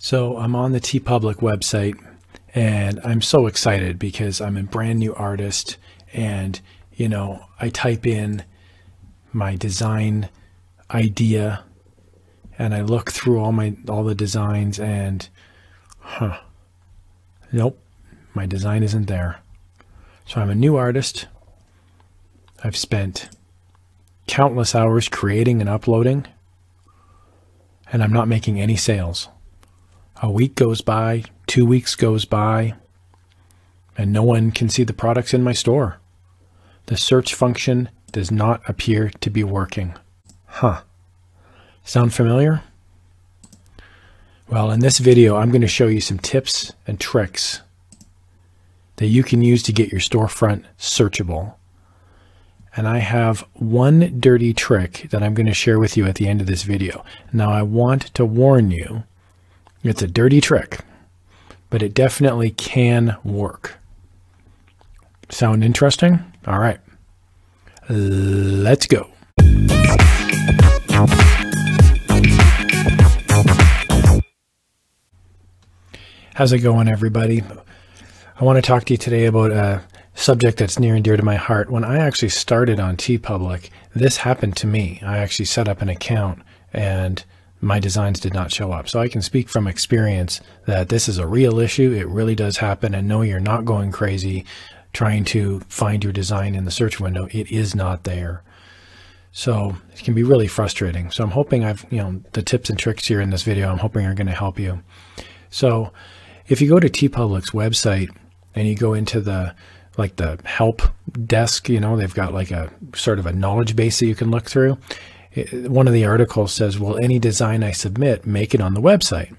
So I'm on the Teepublic website and I'm so excited because I'm a brand new artist, and I type in my design idea and I look through all the designs and nope, my design isn't there. So I'm a new artist. I've spent countless hours creating and uploading, and I'm not making any sales. A week goes by, 2 weeks goes by, and no one can see the products in my store. The search function does not appear to be working. Sound familiar? Well, in this video, I'm going to show you some tips and tricks that you can use to get your storefront searchable. And I have one dirty trick that I'm going to share with you at the end of this video. Now, I want to warn you, it's a dirty trick, but it definitely can work. Sound interesting? All right, let's go. How's it going, everybody? I want to talk to you today about a subject that's near and dear to my heart. When I actually started on Teepublic, this happened to me. I actually set up an account and my designs did not show up. So I can speak from experience that this is a real issue. It really does happen, and no, you're not going crazy trying to find your design in the search window. It is not there. So it can be really frustrating. So I'm hoping the tips and tricks here in this video, I'm hoping are going to help you. So if you go to Teepublic's website and you go into the help desk, they've got like a sort of a knowledge base that you can look through. One of the articles says, will any design I submit make it on the website?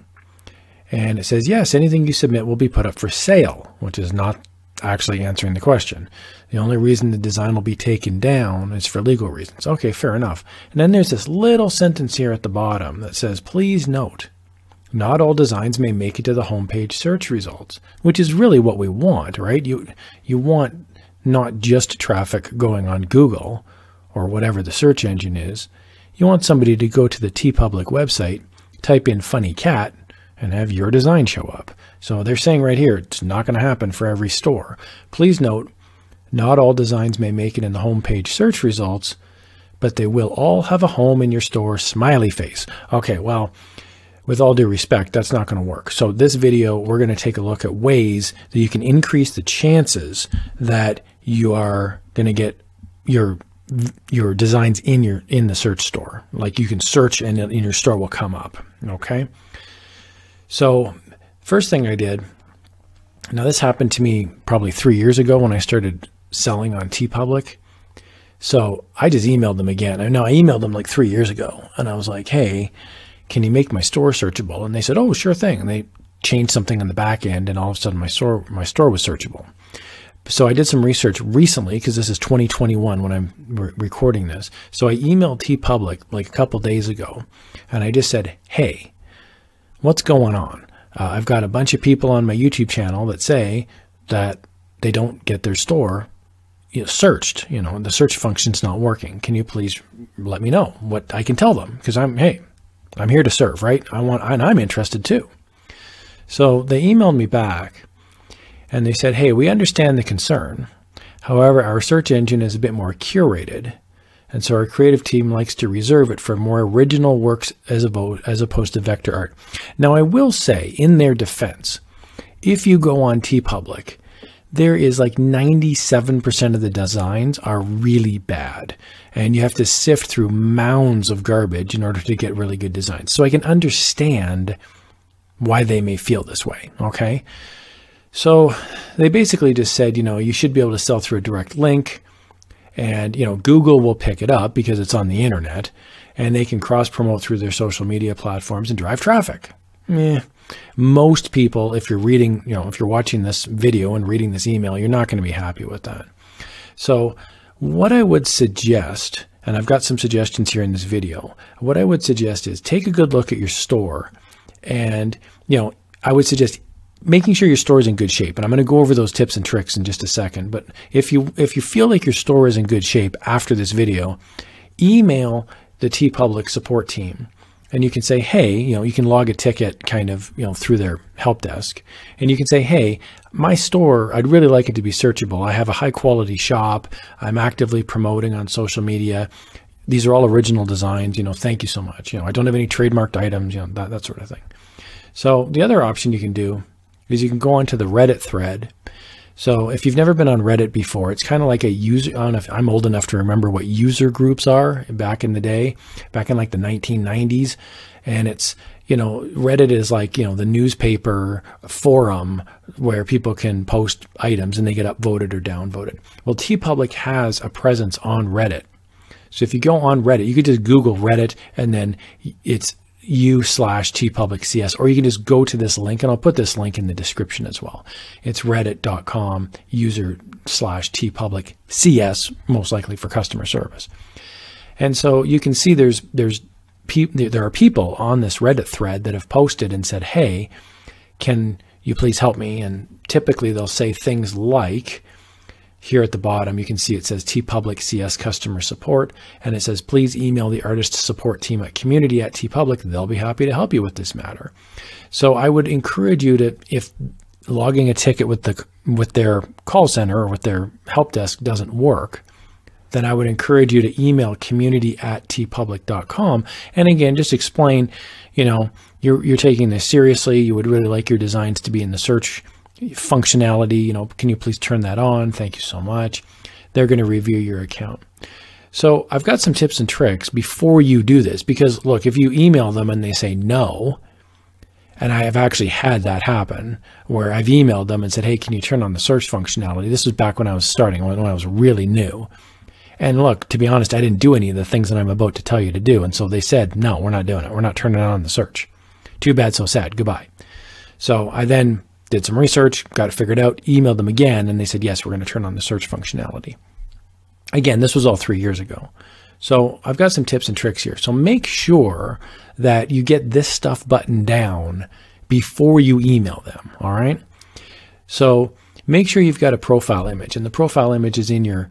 And it says, yes, anything you submit will be put up for sale, which is not actually answering the question. The only reason the design will be taken down is for legal reasons. Okay, fair enough. And then there's this little sentence here at the bottom that says, please note, not all designs may make it to the homepage search results, which is really what we want, right? You want not just traffic going on Google or whatever the search engine is. You want somebody to go to the Teepublic website, type in funny cat, and have your design show up. So they're saying right here, it's not going to happen for every store. Please note, not all designs may make it in the homepage search results, but they will all have a home in your store, smiley face. Okay, well, with all due respect, that's not going to work. So this video, we're going to take a look at ways that you can increase the chances that you are going to get your designs in the search store. Like you can search and in your store will come up. Okay. So first thing I did, now this happened to me probably 3 years ago when I started selling on Teepublic. So I just emailed them again. I know I emailed them like 3 years ago and I was like, hey, can you make my store searchable? And they said, oh, sure thing. And they changed something on the back end and all of a sudden my store was searchable. So I did some research recently because this is 2021 when I'm recording this. So I emailed Teepublic like a couple days ago and I just said, hey, what's going on? I've got a bunch of people on my YouTube channel that say that they don't get their store searched, the search function's not working. Can you please let me know what I can tell them? Because I'm here to serve, right? And I'm interested too. So they emailed me back and they said, hey, we understand the concern. However, our search engine is a bit more curated. And so our creative team likes to reserve it for more original works as opposed to vector art. Now, I will say in their defense, if you go on Teepublic, there is like 97% of the designs are really bad. And you have to sift through mounds of garbage in order to get really good designs. So I can understand why they may feel this way, okay? So they basically just said, you should be able to sell through a direct link and, Google will pick it up because it's on the internet and they can cross promote through their social media platforms and drive traffic. Most people, if you're reading, if you're watching this video and reading this email, you're not going to be happy with that. So what I would suggest, and I've got some suggestions here in this video, what I would suggest is take a good look at your store and, I would suggest making sure your store is in good shape. And I'm going to go over those tips and tricks in just a second. But if you feel like your store is in good shape after this video, email the Teepublic support team and you can say, hey, you can log a ticket kind of, through their help desk, and you can say, hey, my store, I'd really like it to be searchable. I have a high quality shop. I'm actively promoting on social media. These are all original designs, thank you so much. I don't have any trademarked items, that sort of thing. So the other option you can do is you can go onto the Reddit thread. So if you've never been on Reddit before, it's kind of like a user, I'm old enough to remember what user groups are back in the day, back in like the 1990s. And it's, Reddit is like, the newspaper forum where people can post items and they get upvoted or downvoted. Well, Teepublic has a presence on Reddit. So if you go on Reddit, you could just Google Reddit and then it's u/Teepublic/CS, or you can just go to this link, and I'll put this link in the description as well. It's reddit.com user/Teepublic/CS, most likely for customer service. And so you can see there are people on this Reddit thread that have posted and said, hey, can you please help me? And typically they'll say things like, here at the bottom, you can see it says Teepublic CS customer support, and it says, please email the artist support team at community@Teepublic. They'll be happy to help you with this matter. So I would encourage you to, if logging a ticket with their call center or with their help desk doesn't work, then I would encourage you to email community@teepublic.com. And again, just explain, you're taking this seriously. You would really like your designs to be in the search functionality, can you please turn that on? Thank you so much. They're going to review your account. So I've got some tips and tricks before you do this, because look, if you email them and they say no, and I have actually had that happen where I've emailed them and said, hey, can you turn on the search functionality? This was back when I was starting, when I was really new. And look, to be honest, I didn't do any of the things that I'm about to tell you to do. And so they said, no, we're not doing it. We're not turning on the search. Too bad, so sad. Goodbye. So I then did some research, got it figured out, emailed them again, and they said, yes, we're going to turn on the search functionality. Again, this was all 3 years ago. So I've got some tips and tricks here. So make sure that you get this stuff buttoned down before you email them, all right? So make sure you've got a profile image, and the profile image is in your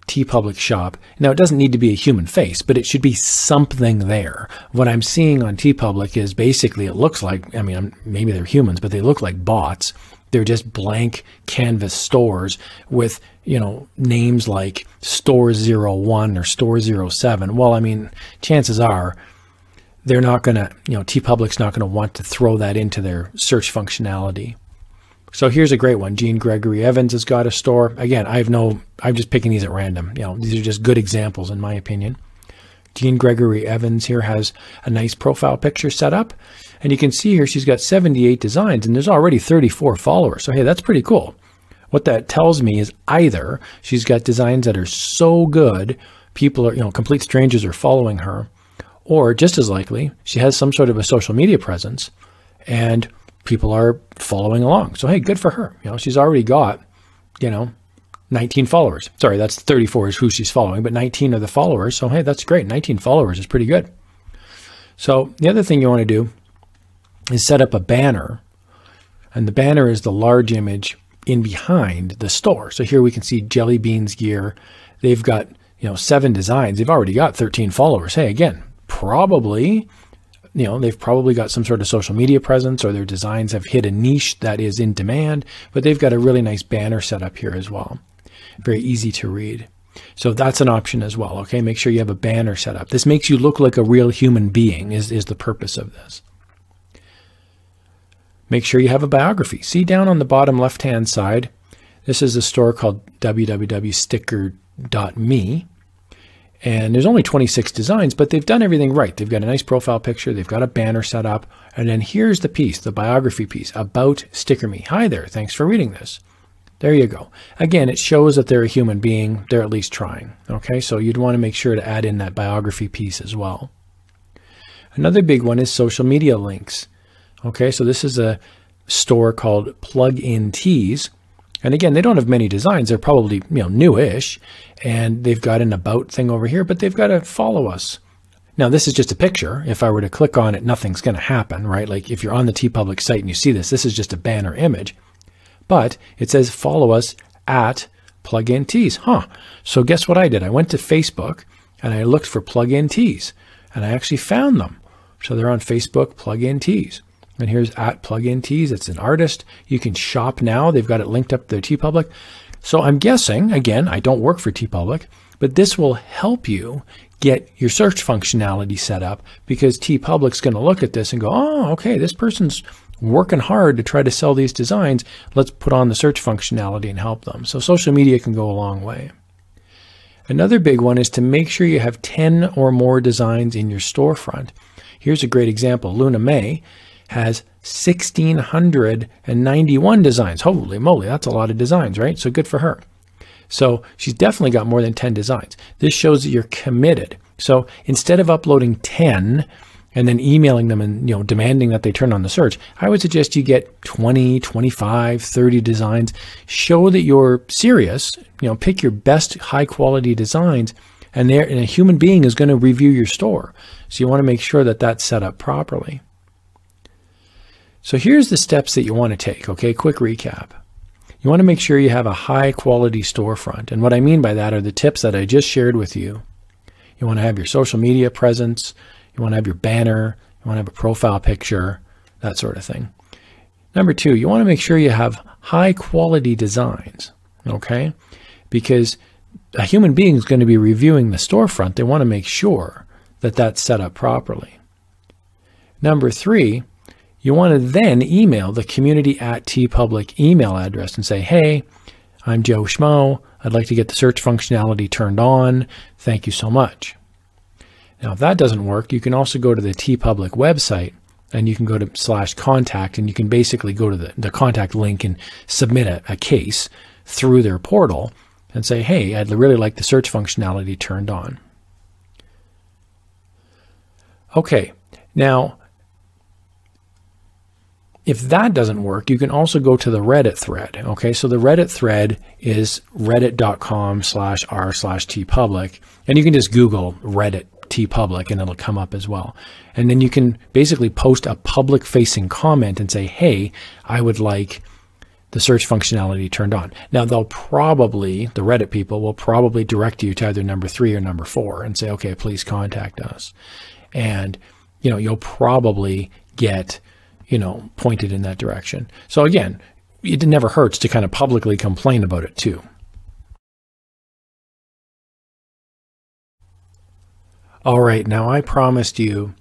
Teepublic shop. Now, it doesn't need to be a human face, but it should be something there. What I'm seeing on Teepublic is basically, it looks like, maybe they're humans, but they look like bots. They're just blank canvas stores with, names like Store 01 or Store 07. Well, chances are they're not going to, Teepublic's not going to want to throw that into their search functionality. So here's a great one. Jean Gregory Evans has got a store. Again, I'm just picking these at random. These are just good examples in my opinion. Jean Gregory Evans here has a nice profile picture set up. And you can see here she's got 78 designs and there's already 34 followers. So hey, that's pretty cool. What that tells me is either she's got designs that are so good, people are, complete strangers are following her, or just as likely, she has some sort of a social media presence and people are following along. So, hey, good for her. She's already got, 19 followers. Sorry, that's 34 is who she's following, but 19 are the followers. So, hey, that's great. 19 followers is pretty good. So the other thing you want to do is set up a banner, and the banner is the large image in behind the store. So here we can see Jelly Beans Gear. They've got, 7 designs. They've already got 13 followers. Hey, again, probably, they've probably got some sort of social media presence, or their designs have hit a niche that is in demand, but they've got a really nice banner set up here as well. Very easy to read. So that's an option as well. Okay. Make sure you have a banner set up. This makes you look like a real human being is the purpose of this. Make sure you have a biography. See down on the bottom left-hand side, this is a store called www.sticker.me. And there's only 26 designs, but they've done everything right. They've got a nice profile picture. They've got a banner set up. And then here's the piece, the biography piece, about Sticker Me. Hi there. Thanks for reading this. There you go. Again, it shows that they're a human being. They're at least trying. Okay, so you'd want to make sure to add in that biography piece as well. Another big one is social media links. Okay, so this is a store called Plug-in Tees. And again, they don't have many designs. They're probably, newish, and they've got an about thing over here, but they've got to follow us. Now, this is just a picture. If I were to click on it, nothing's going to happen, right? Like if you're on the Teepublic site and you see this, this is just a banner image, but it says follow us at Plug-in Tees. So guess what I did? I went to Facebook and I looked for Plug-in Tees and I actually found them. So they're on Facebook, Plug-in Tees. And here's at Plug-in Tees. It's an artist. You can shop now. They've got it linked up to their Teepublic. So I'm guessing, again, I don't work for Teepublic, but this will help you get your search functionality set up, because Teepublic's going to look at this and go, oh, okay, this person's working hard to try to sell these designs. Let's put on the search functionality and help them. So social media can go a long way. Another big one is to make sure you have 10 or more designs in your storefront. Here's a great example. Luna May has 1,691 designs. Holy moly, that's a lot of designs, right? So good for her. So she's definitely got more than 10 designs. This shows that you're committed. So instead of uploading 10 and then emailing them and demanding that they turn on the search, I would suggest you get 20, 25, 30 designs. Show that you're serious. Pick your best high quality designs, and a human being is going to review your store. So you want to make sure that that's set up properly. So here's the steps that you want to take. Okay, quick recap. You want to make sure you have a high quality storefront. And what I mean by that are the tips that I just shared with you. You want to have your social media presence. You want to have your banner. You want to have a profile picture, that sort of thing. Number two, you want to make sure you have high quality designs. Okay, because a human being is going to be reviewing the storefront. They want to make sure that that's set up properly. Number three, you want to then email the community@Teepublic email address and say, hey, I'm Joe Schmo. I'd like to get the search functionality turned on. Thank you so much. Now, if that doesn't work, you can also go to the Teepublic website, and you can go to /contact, and you can basically go to the contact link and submit a case through their portal and say, hey, I'd really like the search functionality turned on. Okay, now, if that doesn't work, you can also go to the Reddit thread. Okay, so the Reddit thread is reddit.com/r/Teepublic, and you can just Google Reddit Teepublic and it'll come up as well. And then you can basically post a public facing comment and say, hey, I would like the search functionality turned on. Now the Reddit people will probably direct you to either number 3 or number 4 and say, okay, please contact us. And you'll probably get pointed in that direction. So again, it never hurts to kind of publicly complain about it too. All right, now I promised you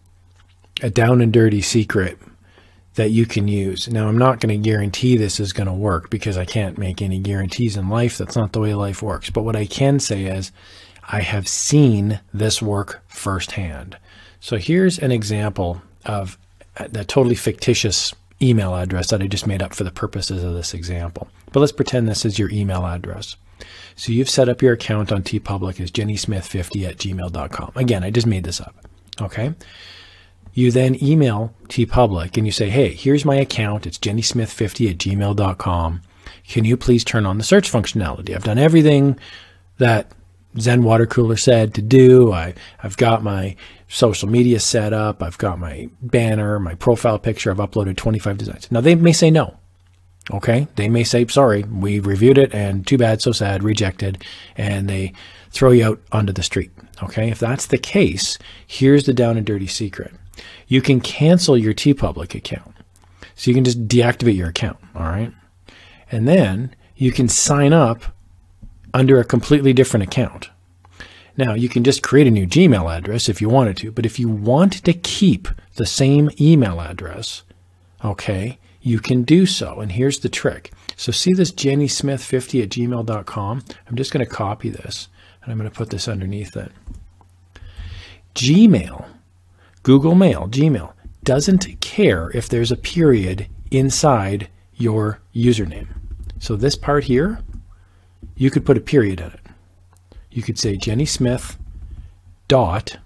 a down and dirty secret that you can use. Now I'm not going to guarantee this is going to work because I can't make any guarantees in life. That's not the way life works. But what I can say is I have seen this work firsthand. So here's an example of a totally fictitious email address that I just made up for the purposes of this example. But let's pretend this is your email address. So you've set up your account on Teepublic as jennysmith50@gmail.com. Again, I just made this up. Okay. You then email Teepublic and you say, hey, here's my account. It's jennysmith50@gmail.com. Can you please turn on the search functionality? I've done everything that Zen Watercooler said to do. I've got my social media set up. I've got my banner, my profile picture. I've uploaded 25 designs. Now they may say no. Okay. They may say, sorry, we reviewed it and too bad, so sad, rejected. And they throw you out onto the street. Okay. If that's the case, here's the down and dirty secret. You can cancel your Teepublic account. So you can just deactivate your account. All right. And then you can sign up under a completely different account. Now, you can just create a new Gmail address if you wanted to, but if you want to keep the same email address, okay, you can do so. And here's the trick. So see this jennysmith50@gmail.com? I'm just going to copy this and I'm going to put this underneath it. Gmail, Google Mail, Gmail, doesn't care if there's a period inside your username. So this part here, you could put a period in it. You could say jennysmith.50.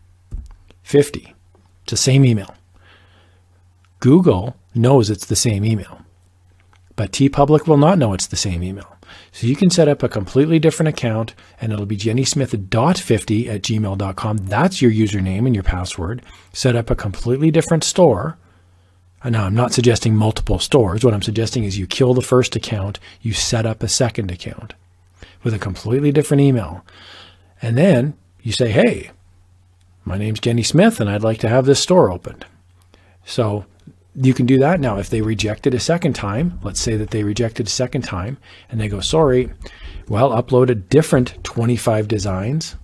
It's the same email. Google knows it's the same email, but Teepublic will not know it's the same email. So you can set up a completely different account and it'll be jennysmith.50@gmail.com. That's your username and your password. Set up a completely different store. And now I'm not suggesting multiple stores. What I'm suggesting is you kill the first account, you set up a second account with a completely different email. And then you say, hey, my name's Jenny Smith and I'd like to have this store opened. So you can do that. Now, if they reject it a second time, let's say that they rejected a second time and they go, sorry, well, upload a different 25 designs,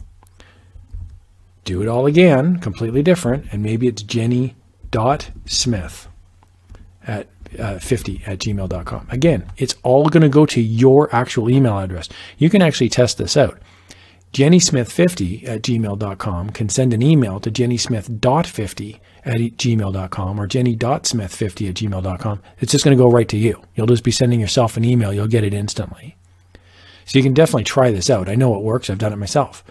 do it all again, completely different. And maybe it's jenny.smith at 50@gmail.com. Again, it's all going to go to your actual email address. You can actually test this out. jennysmith50@gmail.com can send an email to jennysmith.50@gmail.com or jenny.smith50@gmail.com. It's just going to go right to you. You'll just be sending yourself an email. You'll get it instantly. So you can definitely try this out. I know it works. I've done it myself.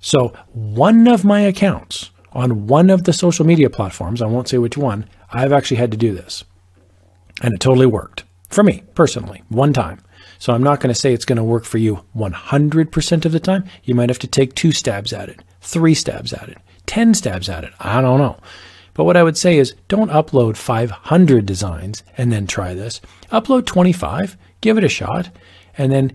So one of my accounts on one of the social media platforms, I won't say which one, I've actually had to do this. And it totally worked for me personally, one time. So I'm not going to say it's going to work for you 100% of the time. You might have to take 2 stabs at it, 3 stabs at it, 10 stabs at it. I don't know. But what I would say is don't upload 500 designs and then try this. Upload 25, give it a shot, and then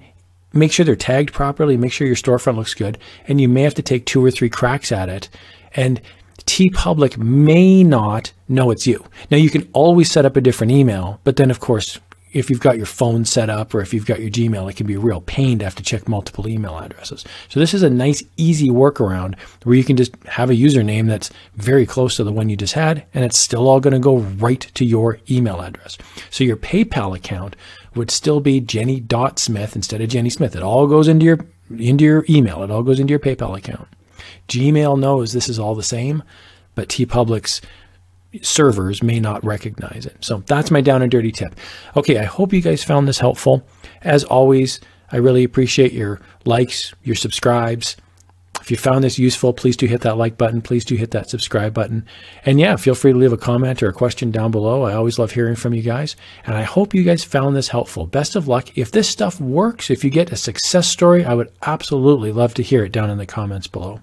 make sure they're tagged properly, make sure your storefront looks good, and you may have to take 2 or 3 cracks at it. And Teepublic may not know it's you. Now, you can always set up a different email, but then, of course, if you've got your phone set up or if you've got your Gmail, it can be a real pain to have to check multiple email addresses. So this is a nice, easy workaround where you can just have a username that's very close to the one you just had, and it's still all going to go right to your email address. So your PayPal account would still be jenny.smith instead of Jenny Smith. It all goes into your email. It all goes into your PayPal account. Gmail knows this is all the same, but Teepublic's servers may not recognize it. So that's my down and dirty tip. Okay, I hope you guys found this helpful. As always, I really appreciate your likes, your subscribes. If you found this useful, please do hit that like button. Please do hit that subscribe button. And yeah, feel free to leave a comment or a question down below. I always love hearing from you guys. And I hope you guys found this helpful. Best of luck. If this stuff works, if you get a success story, I would absolutely love to hear it down in the comments below.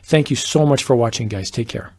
Thank you so much for watching, guys. Take care.